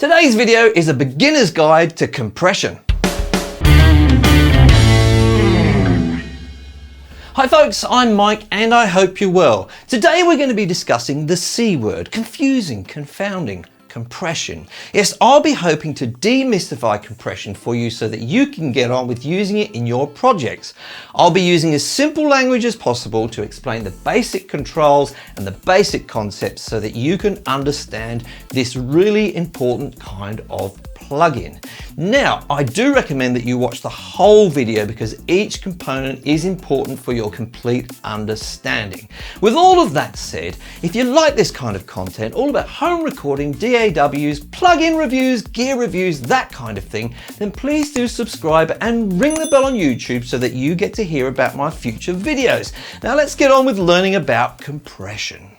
Today's video is a beginner's guide to compression. Hi folks, I'm Mike and I hope you're well. Today we're going to be discussing the C word, confusing, confounding, compression. Yes, I'll be hoping to demystify compression for you so that you can get on with using it in your projects. I'll be using as simple language as possible to explain the basic controls and the basic concepts so that you can understand this really important kind of plugin. Now, I do recommend that you watch the whole video because each component is important for your complete understanding. With all of that said, if you like this kind of content, all about home recording, DAWs, plugin reviews, gear reviews, that kind of thing, then please do subscribe and ring the bell on YouTube so that you get to hear about my future videos. Now let's get on with learning about compression.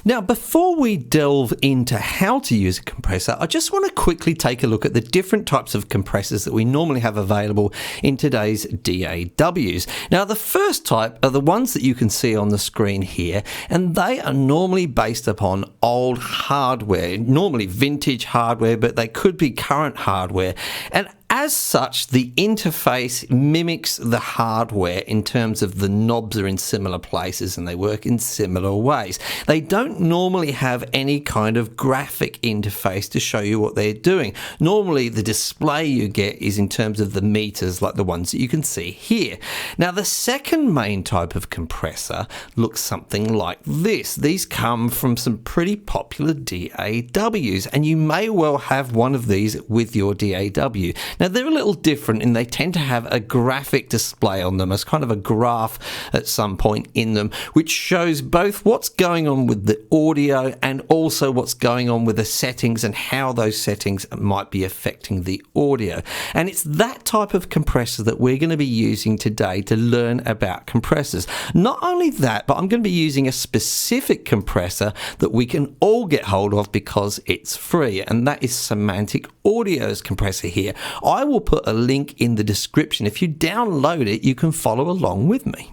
Now, before we delve into how to use a compressor, I just want to quickly take a look at the different types of compressors that we normally have available in today's DAWs. Now, the first type are the ones that you can see on the screen here, and they are normally based upon old hardware, normally vintage hardware, but they could be current hardware. And as such, the interface mimics the hardware in terms of the knobs are in similar places and they work in similar ways. They don't normally have any kind of graphic interface to show you what they're doing. Normally, the display you get is in terms of the meters like the ones that you can see here. Now, the second main type of compressor looks something like this. These come from some pretty popular DAWs, and you may well have one of these with your DAW. Now, they're a little different and they tend to have a graphic display on them as kind of a graph at some point in them, which shows both what's going on with the audio and also what's going on with the settings and how those settings might be affecting the audio. And it's that type of compressor that we're going to be using today to learn about compressors. Not only that, but I'm going to be using a specific compressor that we can all get hold of because it's free, and that is Semantic Audio's compressor here. I will put a link in the description. If you download it, you can follow along with me.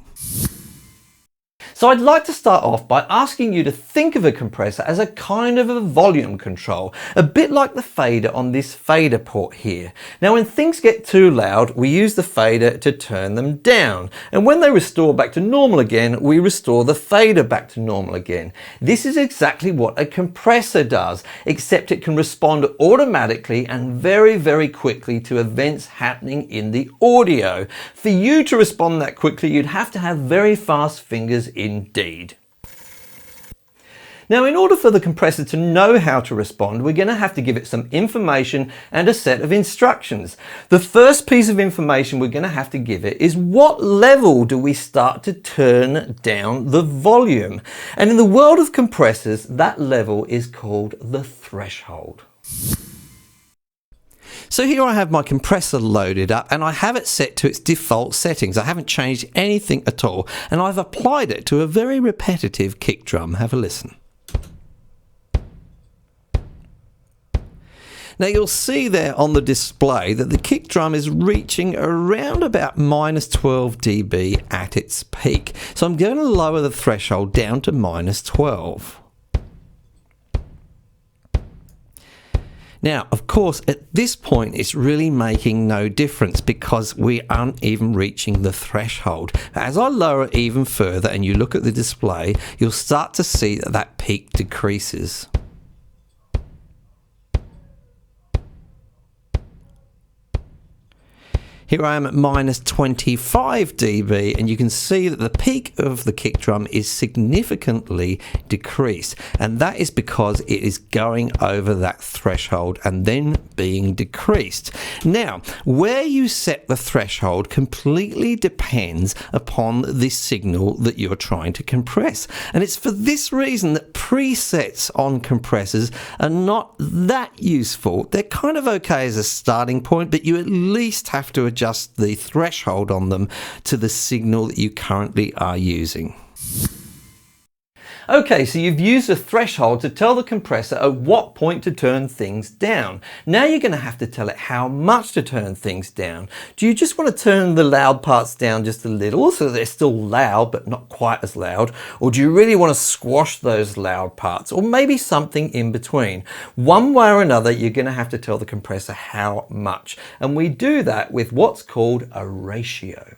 So I'd like to start off by asking you to think of a compressor as a kind of a volume control, a bit like the fader on this fader port here. Now, when things get too loud, we use the fader to turn them down. And when they restore back to normal again, we restore the fader back to normal again. This is exactly what a compressor does, except it can respond automatically and very, very quickly to events happening in the audio. For you to respond that quickly, you'd have to have very fast fingers indeed. Now, in order for the compressor to know how to respond, we're going to have to give it some information and a set of instructions. The first piece of information we're going to have to give it is what level do we start to turn down the volume? And in the world of compressors, that level is called the threshold. So here I have my compressor loaded up and I have it set to its default settings. I haven't changed anything at all, and I've applied it to a very repetitive kick drum. Have a listen. Now you'll see there on the display that the kick drum is reaching around about minus 12 dB at its peak. So I'm going to lower the threshold down to minus 12. Now, of course, at this point, it's really making no difference because we aren't even reaching the threshold. As I lower it even further and you look at the display, you'll start to see that that peak decreases. Here I am at minus 25 dB, and you can see that the peak of the kick drum is significantly decreased, and that is because it is going over that threshold and then being decreased. Now, where you set the threshold completely depends upon the signal that you're trying to compress, and it's for this reason that presets on compressors are not that useful. They're kind of okay as a starting point, but you at least have to adjust the threshold on them to the signal that you currently are using. Okay, so you've used a threshold to tell the compressor at what point to turn things down. Now you're going to have to tell it how much to turn things down. Do you just want to turn the loud parts down just a little so they're still loud but not quite as loud? Or do you really want to squash those loud parts? Or maybe something in between? One way or another, you're going to have to tell the compressor how much. And we do that with what's called a ratio.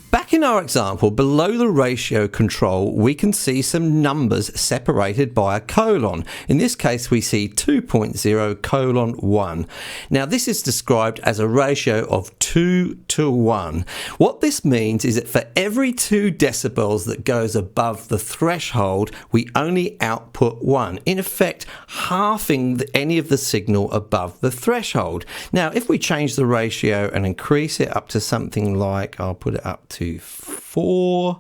Back in our example, below the ratio control, we can see some numbers separated by a colon. In this case, we see 2.0:1. Now, this is described as a ratio of 2 to 1. What this means is that for every 2 decibels that goes above the threshold, we only output 1, in effect, halving any of the signal above the threshold. Now, if we change the ratio and increase it up to something like, I'll put it up to 4.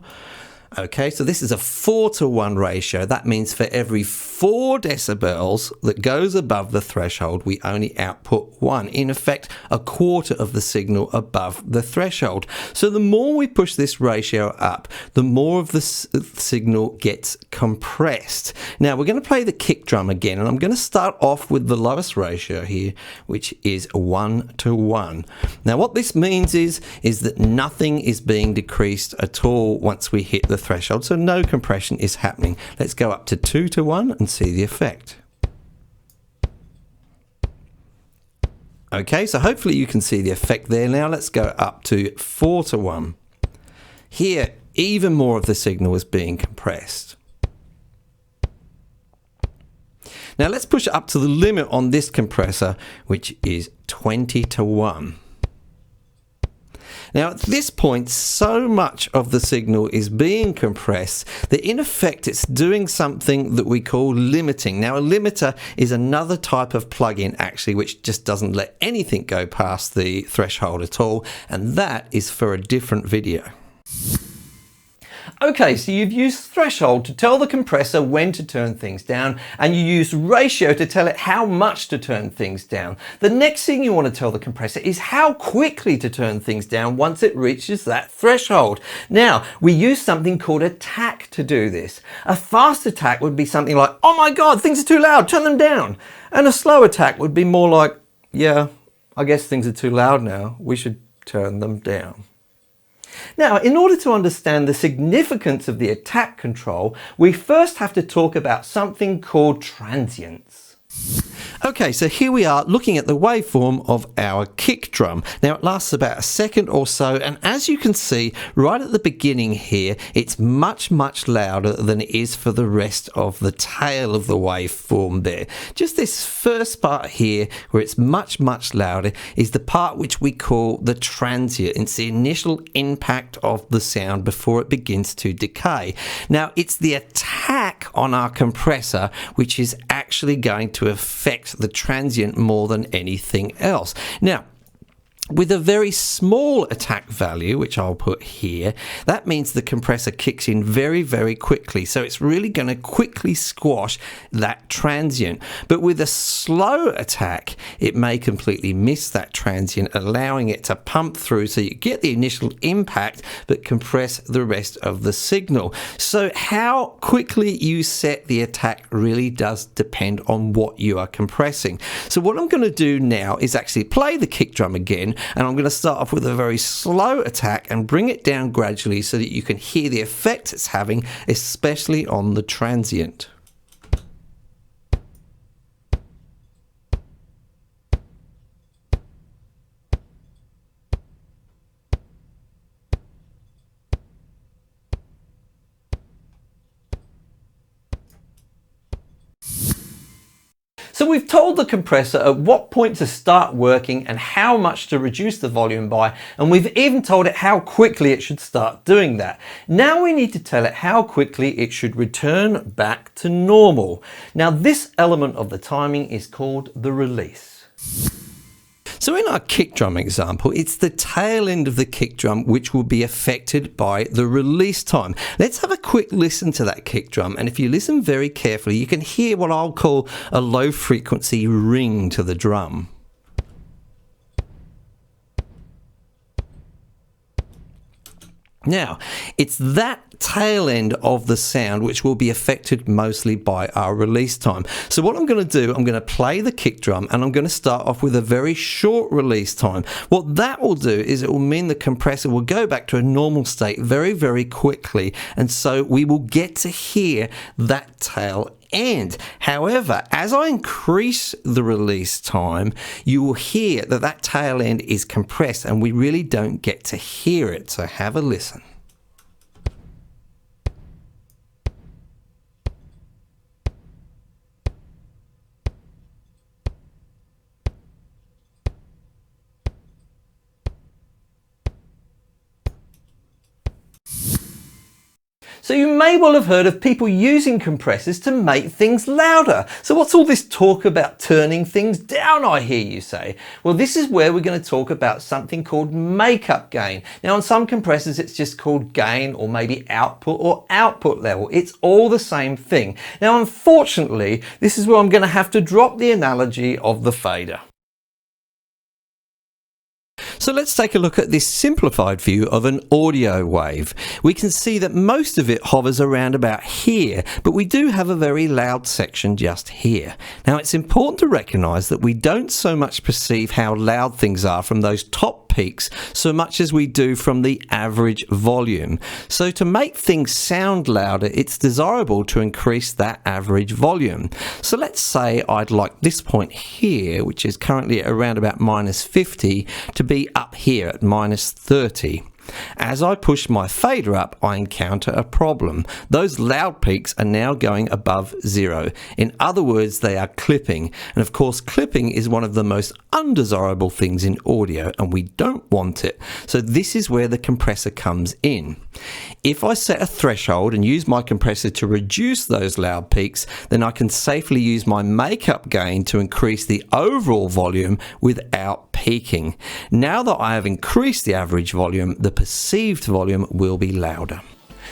Okay, so this is a 4 to 1 ratio. That means for every 4 decibels that goes above the threshold, we only output 1. In effect, a quarter of the signal above the threshold. So the more we push this ratio up, the more of the signal gets compressed. Now we're going to play the kick drum again, and I'm going to start off with the lowest ratio here, which is 1 to 1. Now what this means is that nothing is being decreased at all once we hit the threshold, so no compression is happening. Let's go up to 2 to 1 and see the effect. Okay, so hopefully you can see the effect there. Now let's go up to 4 to 1. Here, even more of the signal is being compressed. Now let's push it up to the limit on this compressor, which is 20 to 1. Now at this point, so much of the signal is being compressed that in effect it's doing something that we call limiting. Now a limiter is another type of plugin actually which just doesn't let anything go past the threshold at all, and that is for a different video. Okay, so you've used threshold to tell the compressor when to turn things down, and you use ratio to tell it how much to turn things down. The next thing you want to tell the compressor is how quickly to turn things down once it reaches that threshold. Now, we use something called a tack to do this. A fast attack would be something like, oh my God, things are too loud, turn them down. And a slow attack would be more like, yeah, I guess things are too loud now, we should turn them down. Now, in order to understand the significance of the attack control, we first have to talk about something called transients. Okay, so here we are looking at the waveform of our kick drum. Now it lasts about a second or so, and as you can see right at the beginning here, it's much louder than it is for the rest of the tail of the waveform there. Just this first part here where it's much louder is the part which we call the transient. It's the initial impact of the sound before it begins to decay. Now it's the attack on our compressor which is actually going to affect the transient more than anything else. Now, with a very small attack value, which I'll put here, that means the compressor kicks in very quickly. So it's really going to quickly squash that transient. But with a slow attack, it may completely miss that transient, allowing it to pump through so you get the initial impact, but compress the rest of the signal. So how quickly you set the attack really does depend on what you are compressing. So what I'm going to do now is actually play the kick drum again, and I'm going to start off with a very slow attack and bring it down gradually so that you can hear the effect it's having, especially on the transient. So we've told the compressor at what point to start working and how much to reduce the volume by, and we've even told it how quickly it should start doing that. Now we need to tell it how quickly it should return back to normal. Now this element of the timing is called the release. So in our kick drum example, it's the tail end of the kick drum which will be affected by the release time. Let's have a quick listen to that kick drum, and if you listen very carefully, you can hear what I'll call a low frequency ring to the drum. Now, it's that tail end of the sound which will be affected mostly by our release time. So what I'm going to do, I'm going to play the kick drum and I'm going to start off with a very short release time. What that will do is it will mean the compressor will go back to a normal state very, very quickly, and so we will get to hear that tail end. However, as I increase the release time, you will hear that that tail end is compressed and we really don't get to hear it. So have a listen. So you may well have heard of people using compressors to make things louder. So what's all this talk about turning things down, I hear you say? Well, this is where we're going to talk about something called makeup gain. Now on some compressors it's just called gain, or maybe output or output level. It's all the same thing. Now unfortunately, this is where I'm going to have to drop the analogy of the fader. So let's take a look at this simplified view of an audio wave. We can see that most of it hovers around about here, but we do have a very loud section just here. Now it's important to recognize that we don't so much perceive how loud things are from those top peaks so much as we do from the average volume. So to make things sound louder, it's desirable to increase that average volume. So let's say I'd like this point here, which is currently around about -50, to be up here at -30. As I push my fader up, I encounter a problem. Those loud peaks are now going above 0. In other words, they are clipping. And of course, clipping is one of the most undesirable things in audio, and we don't want it. So this is where the compressor comes in. If I set a threshold and use my compressor to reduce those loud peaks, then I can safely use my makeup gain to increase the overall volume without peaking. Now that I have increased the average volume, the perceived volume will be louder.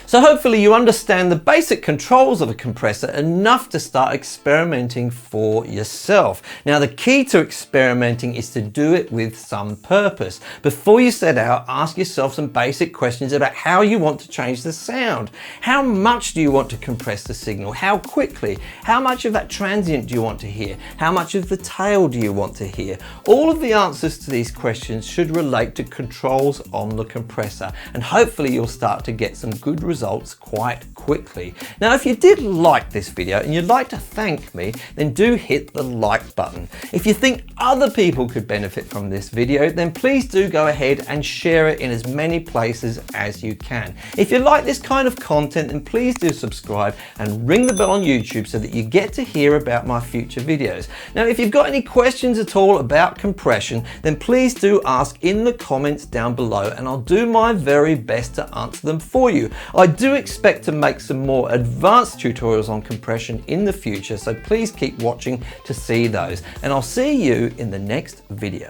So hopefully you understand the basic controls of a compressor enough to start experimenting for yourself. Now the key to experimenting is to do it with some purpose. Before you set out, ask yourself some basic questions about how you want to change the sound. How much do you want to compress the signal? How quickly? How much of that transient do you want to hear? How much of the tail do you want to hear? All of the answers to these questions should relate to controls on the compressor, and hopefully you'll start to get some good results quite quickly. Now if you did like this video and you'd like to thank me, then do hit the like button. If you think other people could benefit from this video, then please do go ahead and share it in as many places as you can. If you like this kind of content, then please do subscribe and ring the bell on YouTube so that you get to hear about my future videos. Now if you've got any questions at all about compression, then please do ask in the comments down below and I'll do my very best to answer them for you. I do expect to make some more advanced tutorials on compression in the future, so please keep watching to see those, and I'll see you in the next video.